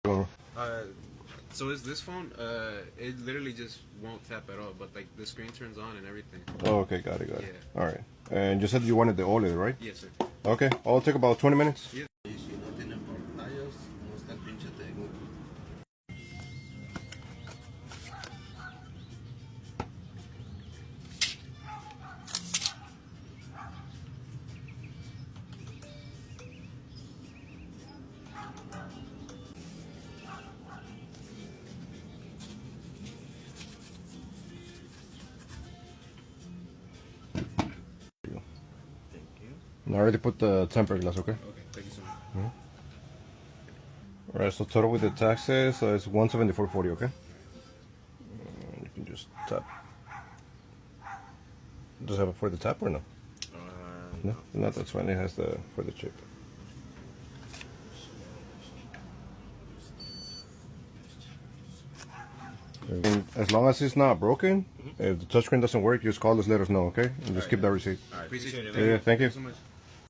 Uh, so is this phone? It literally just won't tap at all, but like the screen turns on and everything. Oh, okay, got it. Yeah. All right. And you said you wanted the OLED, right? Yes, sir. Okay, I'll take about 20 minutes. Yeah. Y si no tienen pantallas, no está el pinche técnico. Thank you. And I already put the temper glass, okay? Okay. Thank you so much. All right, so total with the taxes is 174.40, okay? You can just tap. Does it have it for the tap or no? No, no, that's fine. It has the for the chip. And as long as it's not broken, if the touchscreen doesn't work, just call us, let us know, okay? And just keep that receipt. All right. Appreciate it. Yeah, thank you. So much.